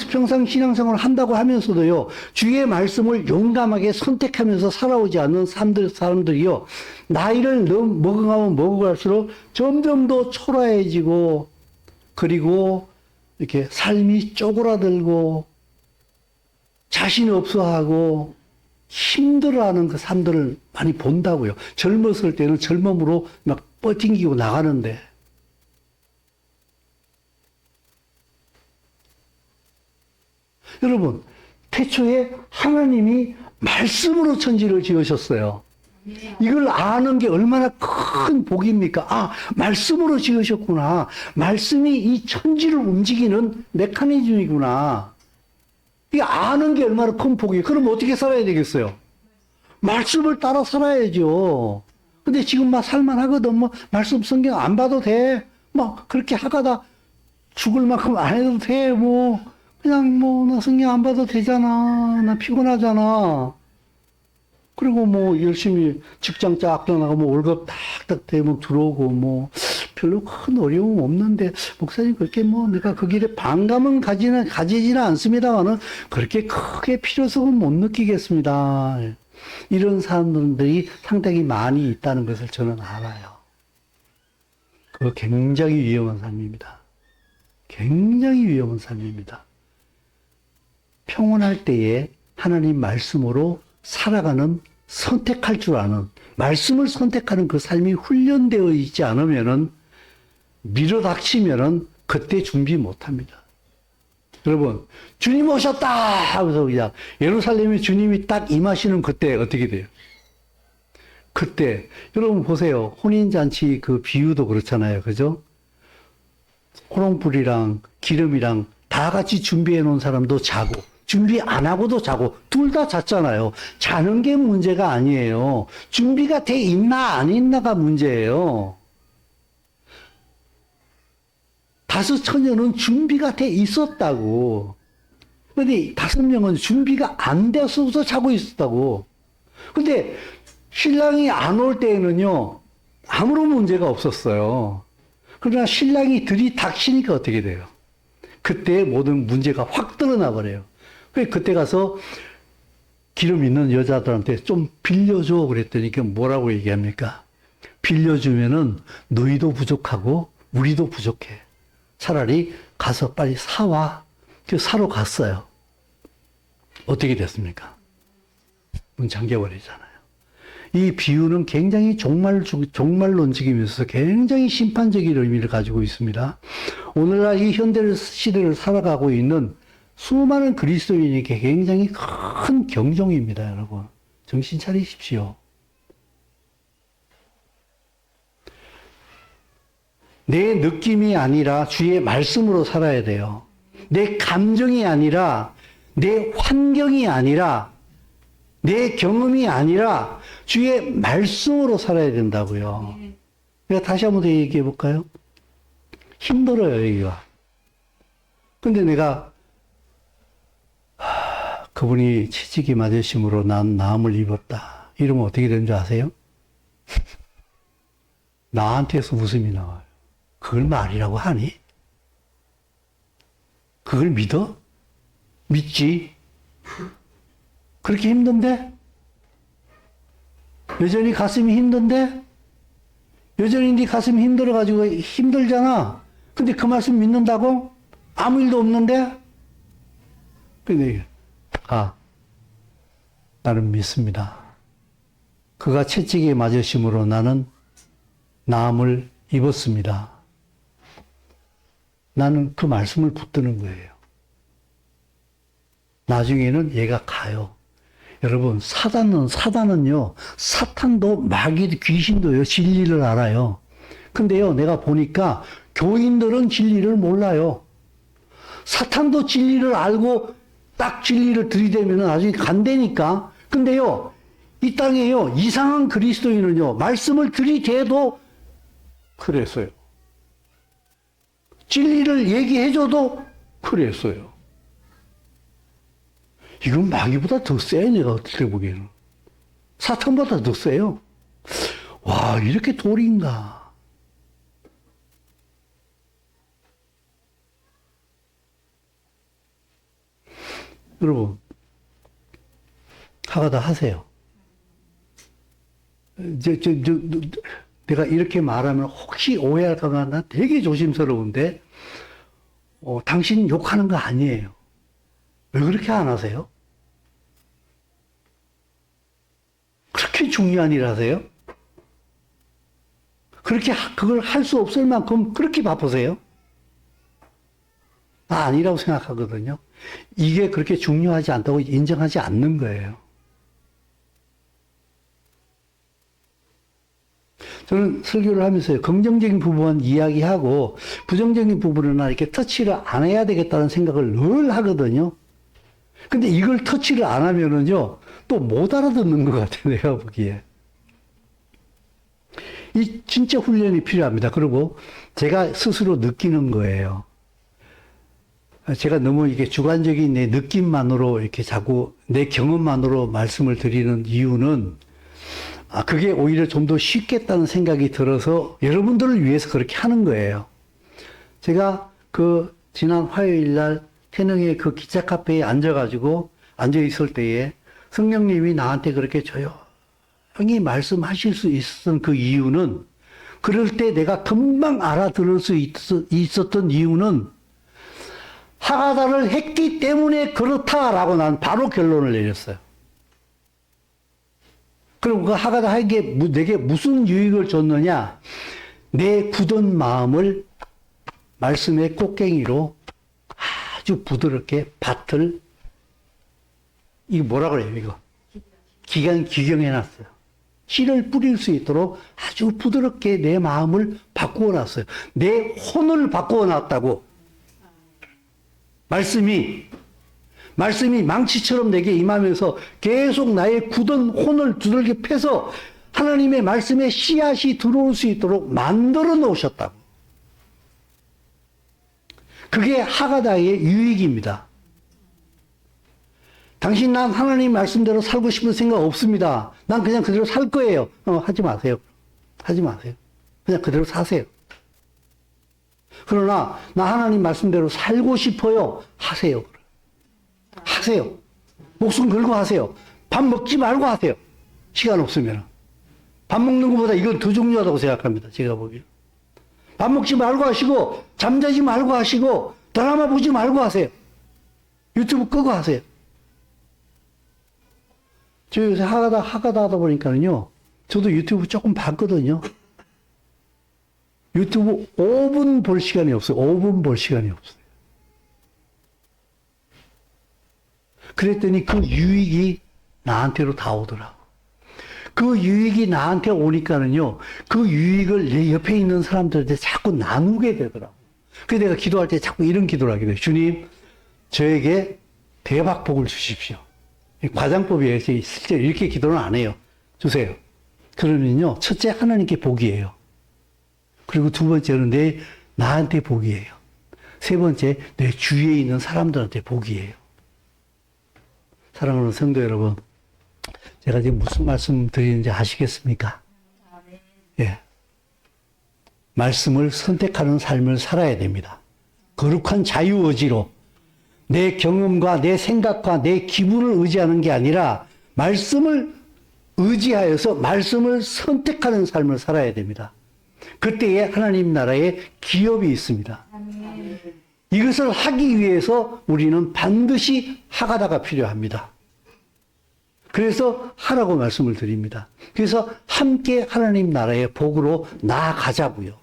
평생 신앙생활을 한다고 하면서도요, 주의 말씀을 용감하게 선택하면서 살아오지 않는 사람들이요, 나이를 먹어가면 먹어갈수록 점점 더 초라해지고, 그리고 이렇게 삶이 쪼그라들고, 자신 없어하고, 힘들어하는 그 사람들을 많이 본다고요. 젊었을 때는 젊음으로 막 뻗팅기고 나가는데, 여러분, 태초에 하나님이 말씀으로 천지를 지으셨어요. 이걸 아는 게 얼마나 큰 복입니까? 아, 말씀으로 지으셨구나. 말씀이 이 천지를 움직이는 메커니즘이구나. 이게 아는 게 얼마나 큰 복이에요. 그럼 어떻게 살아야 되겠어요? 말씀을 따라 살아야죠. 근데 지금 막 살만하거든. 뭐, 말씀 성경 안 봐도 돼. 막, 그렇게 하다가 죽을 만큼 안 해도 돼. 뭐, 그냥 뭐, 나 성경 안 봐도 되잖아. 나 피곤하잖아. 그리고 뭐, 열심히 직장 쫙 나가고, 뭐, 월급 딱딱 되면 들어오고, 뭐, 별로 큰 어려움 없는데, 목사님 그렇게 뭐, 내가 그 길에 반감은 가지지는 않습니다만은, 그렇게 크게 필요성은 못 느끼겠습니다. 이런 사람들이 상당히 많이 있다는 것을 저는 알아요. 그거 굉장히 위험한 삶입니다. 굉장히 위험한 삶입니다. 평온할 때에 하나님 말씀으로 살아가는, 선택할 줄 아는, 말씀을 선택하는 그 삶이 훈련되어 있지 않으면은, 밀어닥치면은 그때 준비 못 합니다. 여러분, 주님 오셨다! 하면서 그냥 예루살렘에 주님이 딱 임하시는 그때 어떻게 돼요? 그때, 여러분 보세요. 혼인잔치 그 비유도 그렇잖아요. 그죠? 호롱불이랑 기름이랑 다 같이 준비해 놓은 사람도 자고, 준비 안 하고도 자고, 둘 다 잤잖아요. 자는 게 문제가 아니에요. 준비가 돼 있나 안 있나가 문제예요. 다섯 처녀는 준비가 돼 있었다고. 근데 다섯 명은 준비가 안 돼서도 자고 있었다고. 근데 신랑이 안 올 때에는요, 아무런 문제가 없었어요. 그러나 신랑이 들이닥치니까 어떻게 돼요? 그때 모든 문제가 확 드러나 버려요. 그때 가서 기름 있는 여자들한테 좀 빌려줘 그랬더니 뭐라고 얘기합니까? 빌려주면은 너희도 부족하고 우리도 부족해. 차라리 가서 빨리 사와. 사러 갔어요. 어떻게 됐습니까? 문 잠겨버리잖아요. 이 비유는 굉장히 종말론적이면서 굉장히 심판적인 의미를 가지고 있습니다. 오늘날 이 현대 시대를 살아가고 있는 수많은 그리스도인에게 굉장히 큰 경종입니다, 여러분. 정신 차리십시오. 내 느낌이 아니라 주의 말씀으로 살아야 돼요. 내 감정이 아니라, 내 환경이 아니라, 내 경험이 아니라 주의 말씀으로 살아야 된다고요. 내가 다시 한번 더 얘기해 볼까요? 힘들어요, 여기가. 근데 내가 그분이 치직이 맞으심으로 난 나음을 입었다. 이러면 어떻게 되는 줄 아세요? 나한테서 웃음이 나와요. 그걸 말이라고 하니? 그걸 믿어? 믿지? 그렇게 힘든데? 여전히 가슴이 힘든데? 여전히 네 가슴이 힘들어가지고 힘들잖아. 근데 그 말씀 믿는다고? 아무 일도 없는데? 근데, 나는 믿습니다. 그가 채찍에 맞으심으로 나는 나음을 입었습니다. 나는 그 말씀을 붙드는 거예요. 나중에는 얘가 가요. 여러분, 사단은요, 사탄도 마귀도 귀신도요, 진리를 알아요. 근데요, 내가 보니까 교인들은 진리를 몰라요. 사탄도 진리를 알고 딱 진리를 들이대면 나중에 간다니까. 근데요, 이 땅에요, 이상한 그리스도인은요, 말씀을 들이대도 그랬어요. 진리를 얘기해줘도 그랬어요. 이건 마귀보다 더 세요, 내가 어떻게 보기에는. 사탄보다 더 세요. 와, 이렇게 돌인가. 여러분, 하가다 하세요. 내가 이렇게 말하면 혹시 오해할까봐 나 되게 조심스러운데, 당신 욕하는 거 아니에요. 왜 그렇게 안 하세요? 그렇게 중요한 일 하세요? 그걸 할 수 없을 만큼 그렇게 바쁘세요? 아니라고 생각하거든요. 이게 그렇게 중요하지 않다고 인정하지 않는 거예요. 저는 설교를 하면서 긍정적인 부분 이야기하고 부정적인 부분은 이렇게 터치를 안 해야 되겠다는 생각을 늘 하거든요. 근데 이걸 터치를 안 하면은요, 또 못 알아듣는 것 같아요, 내가 보기에. 이 진짜 훈련이 필요합니다. 그리고 제가 스스로 느끼는 거예요. 제가 너무 이게 주관적인 내 느낌만으로 이렇게 자꾸 내 경험만으로 말씀을 드리는 이유는 그게 오히려 좀 더 쉽겠다는 생각이 들어서 여러분들을 위해서 그렇게 하는 거예요. 제가 지난 화요일 날 태능의 그 기차 카페에 앉아 있을 때에 성령님이 나한테 그렇게 조용히 말씀하실 수 있었던 그 이유는, 그럴 때 내가 금방 알아들을 수 있었던 이유는 하가다를 했기 때문에 그렇다라고 난 바로 결론을 내렸어요. 그럼 그 하가다 한 게 내게 무슨 유익을 줬느냐? 내 굳은 마음을 말씀의 꽃갱이로 아주 부드럽게 밭을, 이거 뭐라 그래요, 이거? 기경해놨어요. 씨를 뿌릴 수 있도록 아주 부드럽게 내 마음을 바꾸어놨어요. 내 혼을 바꾸어놨다고. 말씀이 망치처럼 내게 임하면서 계속 나의 굳은 혼을 두들겨 패서 하나님의 말씀에 씨앗이 들어올 수 있도록 만들어 놓으셨다고. 그게 하가다의 유익입니다. 당신 난 하나님 말씀대로 살고 싶은 생각 없습니다. 난 그냥 그대로 살 거예요. 하지 마세요. 하지 마세요. 그냥 그대로 사세요. 그러나 나 하나님 말씀대로 살고 싶어요. 하세요. 하세요. 목숨 걸고 하세요. 밥 먹지 말고 하세요. 시간 없으면. 밥 먹는 것보다 이건 더 중요하다고 생각합니다. 제가 보기엔. 밥 먹지 말고 하시고, 잠자지 말고 하시고, 드라마 보지 말고 하세요. 유튜브 끄고 하세요. 저 요새 하다 하다 보니까는요, 저도 유튜브 조금 봤거든요. 유튜브 5분 볼 시간이 없어요. 5분 볼 시간이 없어요. 그랬더니 그 유익이 나한테로 다 오더라고. 그 유익이 나한테 오니까는요, 그 유익을 내 옆에 있는 사람들한테 자꾸 나누게 되더라고. 그래서 내가 기도할 때 자꾸 이런 기도를 하게 돼요. 주님, 저에게 대박 복을 주십시오. 과장법이에요. 실제 이렇게 기도는 안 해요. 주세요. 그러면요, 첫째 하나님께 복이에요. 그리고 두 번째는 나한테 복이에요. 세 번째, 내 주위에 있는 사람들한테 복이에요. 사랑하는 성도 여러분, 제가 지금 무슨 말씀 드리는지 아시겠습니까? 예. 말씀을 선택하는 삶을 살아야 됩니다. 거룩한 자유의지로 내 경험과 내 생각과 내 기분을 의지하는 게 아니라 말씀을 의지하여서 말씀을 선택하는 삶을 살아야 됩니다. 그때에 하나님 나라의 기업이 있습니다. 이것을 하기 위해서 우리는 반드시 하가다가 필요합니다. 그래서 하라고 말씀을 드립니다. 그래서 함께 하나님 나라의 복으로 나아가자고요.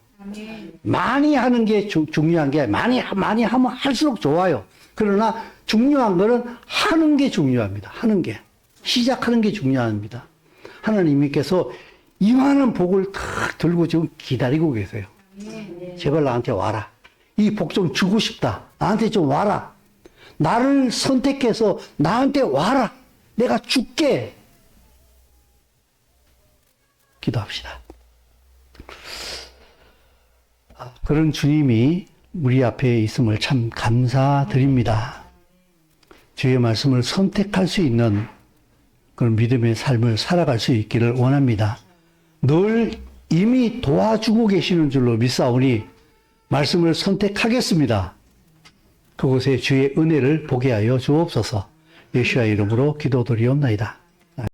많이 하는 게 중요한 게 많이 하면 할수록 좋아요. 그러나 중요한 거는 하는 게 중요합니다. 하는 게. 시작하는 게 중요합니다. 하나님께서 이만한 복을 탁 들고 지금 기다리고 계세요. 제발 나한테 와라. 이 복 좀 주고 싶다. 나한테 좀 와라. 나를 선택해서 나한테 와라. 내가 줄게. 기도합시다. 그런 주님이 우리 앞에 있음을 참 감사드립니다. 주의 말씀을 선택할 수 있는 그런 믿음의 삶을 살아갈 수 있기를 원합니다. 늘 이미 도와주고 계시는 줄로 믿사오니 말씀을 선택하겠습니다. 그곳에 주의 은혜를 보게 하여 주옵소서. 예수의 이름으로 기도드리옵나이다.